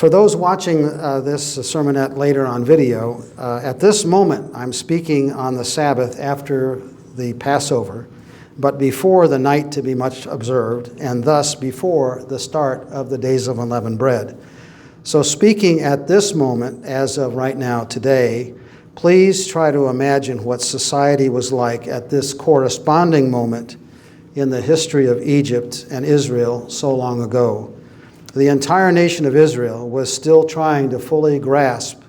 For those watching this sermonette later on video, at this moment I'm speaking on the Sabbath after the Passover, but before the night to be much observed, and thus before the start of the days of unleavened bread. So speaking at this moment, as of right now today, please try to imagine what society was like at this corresponding moment in the history of Egypt and Israel so long ago. The entire nation of Israel was still trying to fully grasp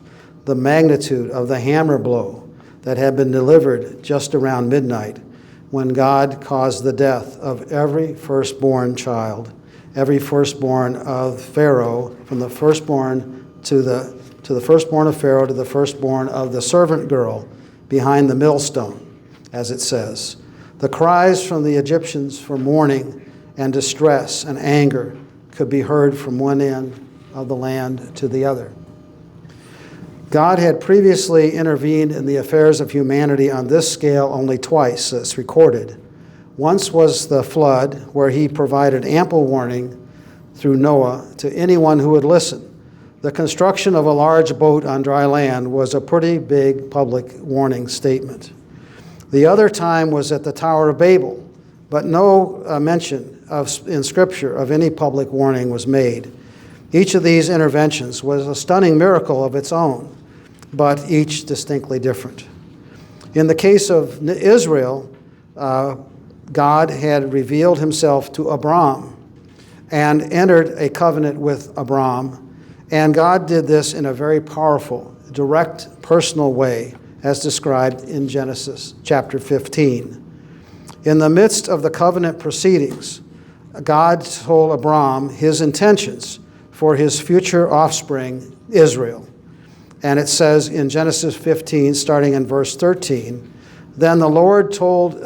the magnitude of the hammer blow that had been delivered just around midnight when God caused the death of every firstborn child, every firstborn of Pharaoh, from the firstborn to the firstborn of Pharaoh to the firstborn of the servant girl behind the millstone, as it says. The cries from the Egyptians for mourning and distress and anger could be heard from one end of the land to the other. God had previously intervened in the affairs of humanity on this scale only twice, as recorded. Once was the flood, where he provided ample warning through Noah to anyone who would listen. The construction of a large boat on dry land was a pretty big public warning statement. The other time was at the Tower of Babel, but no mention in Scripture of any public warning was made. Each of these interventions was a stunning miracle of its own, but each distinctly different. In the case of Israel, God had revealed himself to Abram and entered a covenant with Abram, and God did this in a very powerful, direct, personal way, as described in Genesis chapter 15. In the midst of the covenant proceedings, God told Abram his intentions for his future offspring, Israel. And it says in Genesis 15, starting in verse 13, "Then the Lord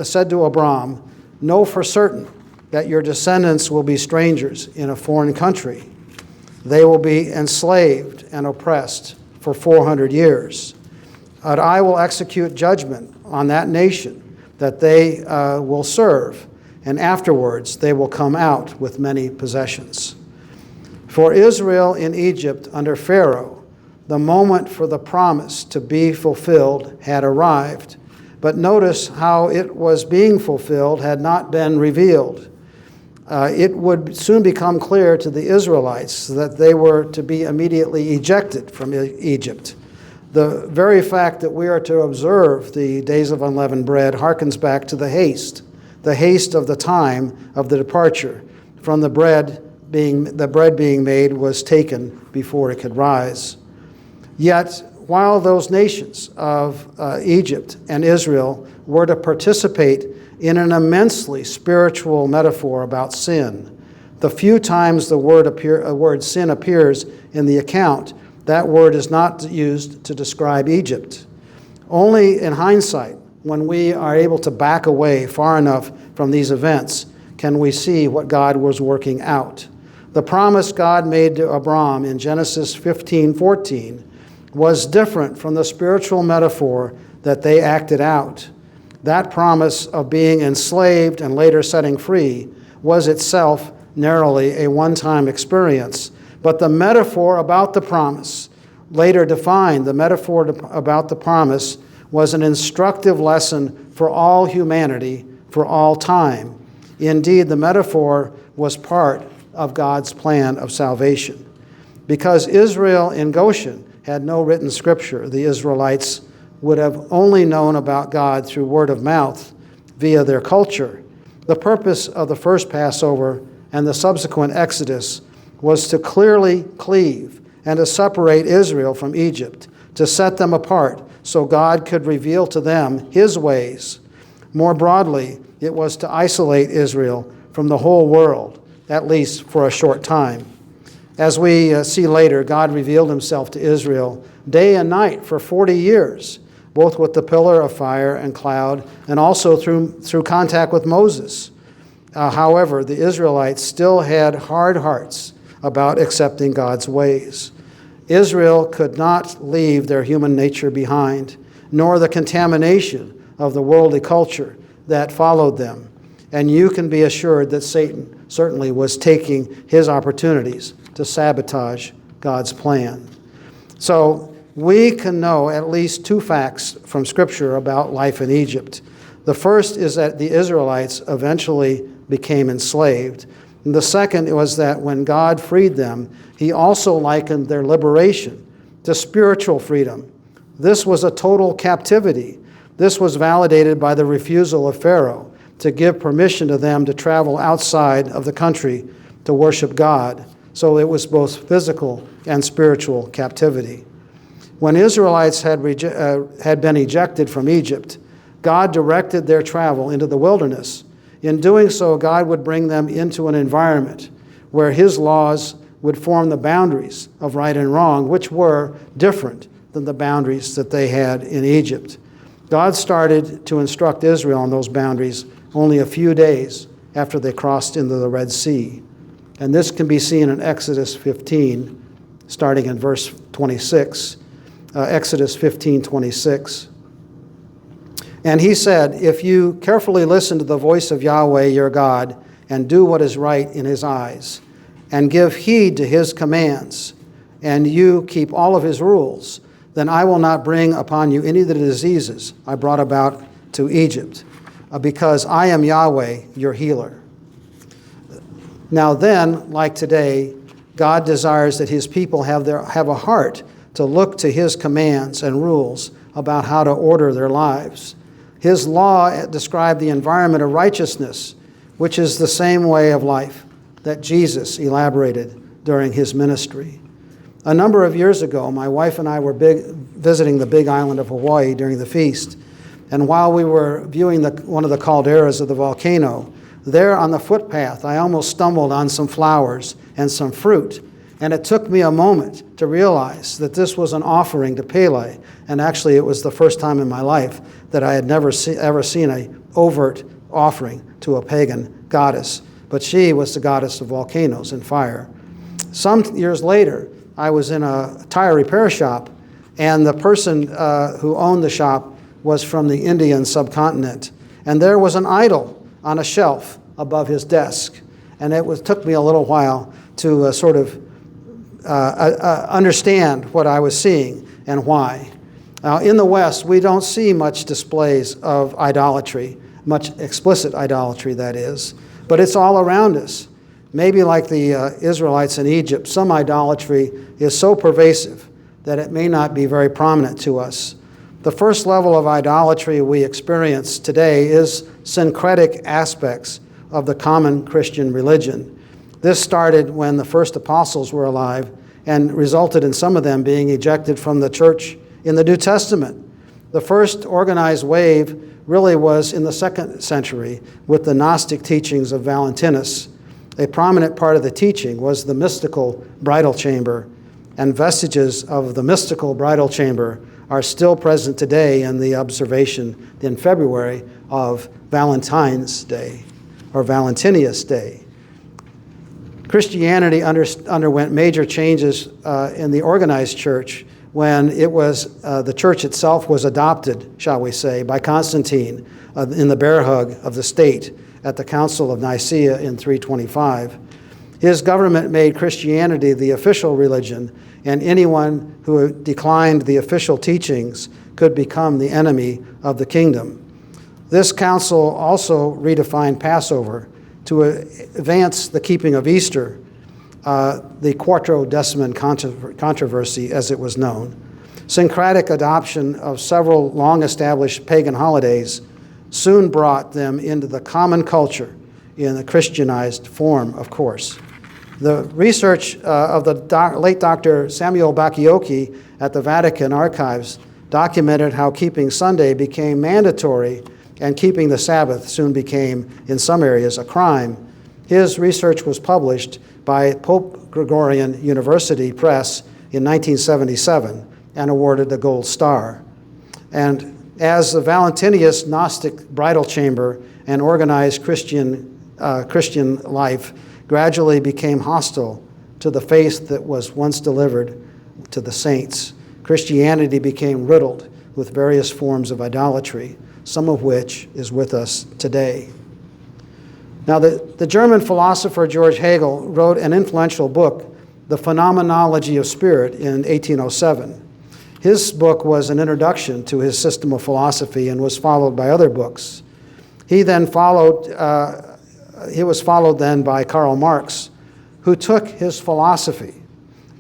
said to Abram, 'Know for certain that your descendants will be strangers in a foreign country. They will be enslaved and oppressed for 400 years. But I will execute judgment on that nation that they will serve, and afterwards they will come out with many possessions.' For Israel in Egypt under Pharaoh, the moment for the promise to be fulfilled had arrived. But notice how it was being fulfilled had not been revealed. It would soon become clear to the Israelites that they were to be immediately ejected from Egypt. The very fact that we are to observe the days of unleavened bread harkens back to the haste of the time of the departure from the bread being made was taken before it could rise. Yet, while those nations of Egypt and Israel were to participate in an immensely spiritual metaphor about sin, the few times the word sin appears in the account, that word is not used to describe Egypt. Only in hindsight, when we are able to back away far enough from these events, can we see what God was working out. The promise God made to Abram in Genesis 15:14 was different from the spiritual metaphor that they acted out. That promise of being enslaved and later setting free was itself narrowly a one-time experience. But the metaphor about the promise, later defined, the metaphor about the promise was an instructive lesson for all humanity, for all time. Indeed, the metaphor was part of God's plan of salvation. Because Israel in Goshen had no written scripture, the Israelites would have only known about God through word of mouth via their culture. The purpose of the first Passover and the subsequent Exodus was to clearly cleave and to separate Israel from Egypt, to set them apart so God could reveal to them his ways. More broadly, it was to isolate Israel from the whole world, at least for a short time. As we see later, God revealed himself to Israel day and night for 40 years, both with the pillar of fire and cloud and also through contact with Moses. However, the Israelites still had hard hearts about accepting God's ways. Israel could not leave their human nature behind, nor the contamination of the worldly culture that followed them. And you can be assured that Satan certainly was taking his opportunities to sabotage God's plan. So we can know at least two facts from Scripture about life in Egypt. The first is that the Israelites eventually became enslaved. And the second was that when God freed them, he also likened their liberation to spiritual freedom. This was a total captivity. This was validated by the refusal of Pharaoh to give permission to them to travel outside of the country to worship God. So it was both physical and spiritual captivity. When Israelites had been ejected from Egypt, God directed their travel into the wilderness. In doing so, God would bring them into an environment where his laws would form the boundaries of right and wrong, which were different than the boundaries that they had in Egypt. God started to instruct Israel on those boundaries only a few days after they crossed into the Red Sea. And this can be seen in Exodus 15, starting in verse 26. Exodus 15:26. And he said, if you carefully listen to the voice of Yahweh your God and do what is right in his eyes, and give heed to his commands, and you keep all of his rules, then I will not bring upon you any of the diseases I brought about to Egypt, because I am Yahweh, your healer. Now then, like today, God desires that his people have a heart to look to his commands and rules about how to order their lives. His law described the environment of righteousness, which is the same way of life that Jesus elaborated during his ministry. A number of years ago, my wife and I were visiting the Big Island of Hawaii during the feast. And while we were viewing one of the calderas of the volcano, there on the footpath, I almost stumbled on some flowers and some fruit. And it took me a moment to realize that this was an offering to Pele. And actually, it was the first time in my life that I had never ever seen an overt offering to a pagan goddess. But she was the goddess of volcanoes and fire. Some years later, I was in a tire repair shop, and the person who owned the shop was from the Indian subcontinent. And there was an idol on a shelf above his desk. And took me a little while to understand what I was seeing and why. Now, in the West, we don't see much displays of idolatry, much explicit idolatry, that is, but it's all around us. Maybe like the Israelites in Egypt, some idolatry is so pervasive that it may not be very prominent to us. The first level of idolatry we experience today is syncretic aspects of the common Christian religion. This started when the first apostles were alive and resulted in some of them being ejected from the church in the New Testament. The first organized wave really was in the 2nd century with the Gnostic teachings of Valentinus. A prominent part of the teaching was the mystical bridal chamber, and vestiges of the mystical bridal chamber are still present today in the observation in February of Valentine's Day or Valentinius Day. Christianity underwent major changes in the organized church when the church itself was adopted, shall we say, by Constantine in the bear hug of the state at the Council of Nicaea in 325. His government made Christianity the official religion, and anyone who declined the official teachings could become the enemy of the kingdom. This council also redefined Passover to advance the keeping of Easter, the Quartodeciman controversy, as it was known. Syncretic adoption of several long-established pagan holidays soon brought them into the common culture in a Christianized form, of course. The research of the late Dr. Samuel Bacchiocchi at the Vatican Archives documented how keeping Sunday became mandatory and keeping the Sabbath soon became, in some areas, a crime. His research was published by Pope Gregorian University Press in 1977 and awarded the Gold Star. And as the Valentinius Gnostic bridal chamber and organized Christian life gradually became hostile to the faith that was once delivered to the saints, Christianity became riddled with various forms of idolatry, some of which is with us today. Now, the German philosopher George Hegel wrote an influential book The Phenomenology of Spirit in 1807. His book was an introduction to his system of philosophy and was followed by other books. He was followed then by Karl Marx, who took his philosophy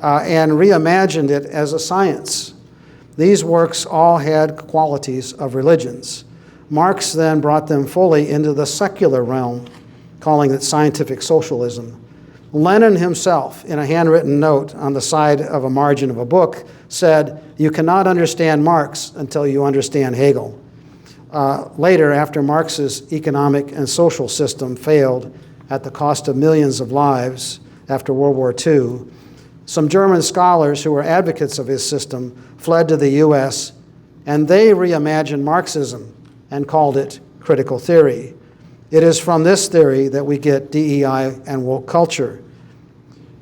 and reimagined it as a science. These works all had qualities of religions. Marx then brought them fully into the secular realm, calling it scientific socialism. Lenin himself, in a handwritten note on the side of a margin of a book, said, "You cannot understand Marx until you understand Hegel." Later, after Marx's economic and social system failed at the cost of millions of lives after World War II, some German scholars who were advocates of his system fled to the U.S., and they reimagined Marxism and called it critical theory. It is from this theory that we get DEI and woke culture.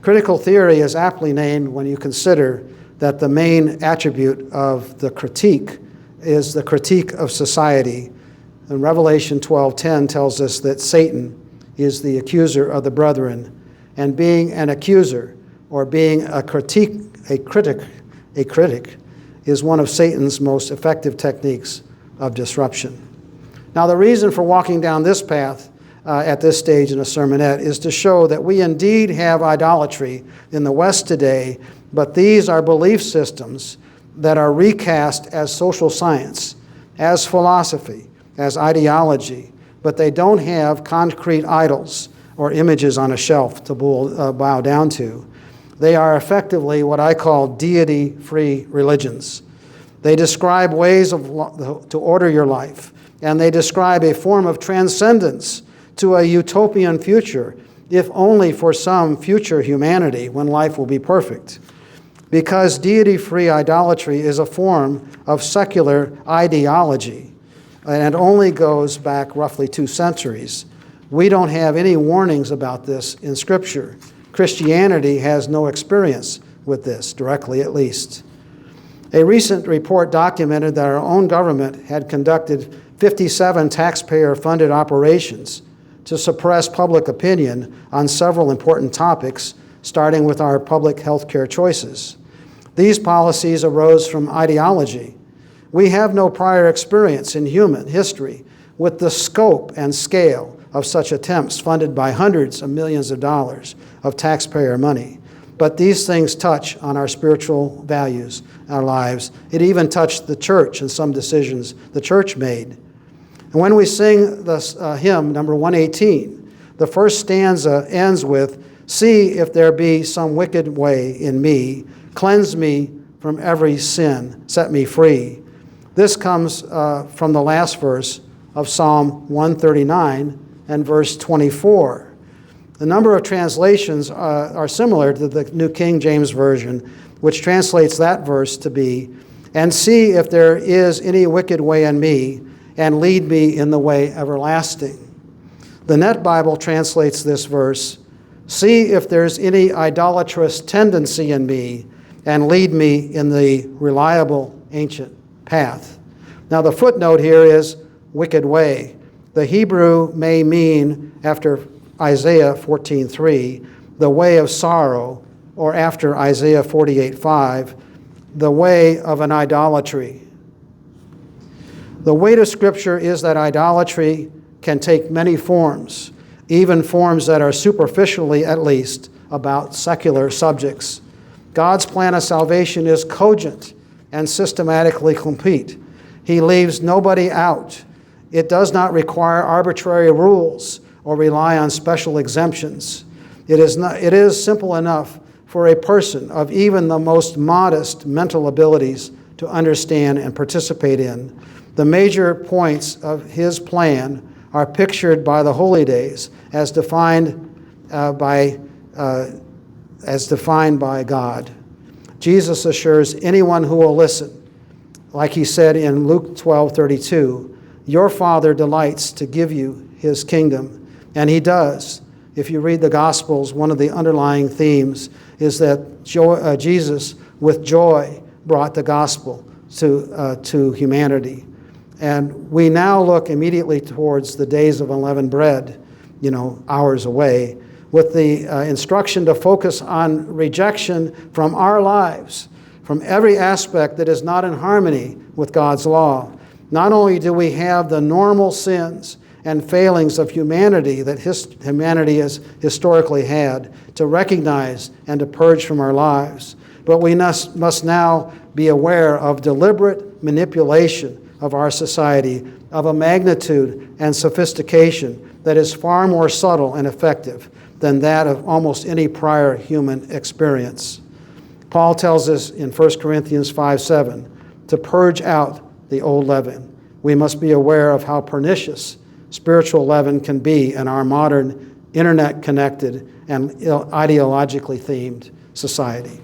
Critical theory is aptly named when you consider that the main attribute of the critique is the critique of society. And Revelation 12:10 tells us that Satan is the accuser of the brethren, and being an accuser or being a critic is one of Satan's most effective techniques of disruption. Now, the reason for walking down this path at this stage in a sermonette is to show that we indeed have idolatry in the West today, but these are belief systems that are recast as social science, as philosophy, as ideology, but they don't have concrete idols or images on a shelf to bow down to. They are effectively what I call deity-free religions. They describe ways to order your life, and they describe a form of transcendence to a utopian future, if only for some future humanity when life will be perfect. Because deity-free idolatry is a form of secular ideology, and it only goes back roughly 2 centuries. We don't have any warnings about this in Scripture. Christianity has no experience with this, directly at least. A recent report documented that our own government had conducted 57 taxpayer-funded operations to suppress public opinion on several important topics, starting with our public health care choices. These policies arose from ideology. We have no prior experience in human history with the scope and scale of such attempts funded by hundreds of millions of dollars of taxpayer money. But these things touch on our spiritual values, our lives. It even touched the church and some decisions the church made. And when we sing this hymn, number 118, the first stanza ends with, "See if there be some wicked way in me, cleanse me from every sin, set me free." This comes from the last verse of Psalm 139 and verse 24. The number of translations are similar to the New King James Version, which translates that verse to be, "And see if there is any wicked way in me, and lead me in the way everlasting." The Net Bible translates this verse, "See if there's any idolatrous tendency in me, and lead me in the reliable ancient path." Now the footnote here is wicked way. The Hebrew may mean, after Isaiah 14:3, the way of sorrow, or after Isaiah 48:5, the way of an idolatry. The weight of Scripture is that idolatry can take many forms, even forms that are superficially, at least, about secular subjects. God's plan of salvation is cogent and systematically complete. He leaves nobody out. It does not require arbitrary rules or rely on special exemptions. It is simple enough for a person of even the most modest mental abilities to understand and participate in. The major points of his plan are pictured by the holy days as defined by God. Jesus assures anyone who will listen, like he said in Luke 12:32, "Your Father delights to give you his kingdom," and he does. If you read the Gospels, one of the underlying themes is that Jesus, with joy, brought the gospel to humanity. And we now look immediately towards the days of unleavened bread, hours away, with the instruction to focus on rejection from our lives, from every aspect that is not in harmony with God's law. Not only do we have the normal sins and failings of humanity that humanity has historically had to recognize and to purge from our lives, but we must now be aware of deliberate manipulation of our society of a magnitude and sophistication that is far more subtle and effective than that of almost any prior human experience. Paul tells us in 1 Corinthians 5:7 to purge out the old leaven. We must be aware of how pernicious spiritual leaven can be in our modern internet-connected and ideologically themed society.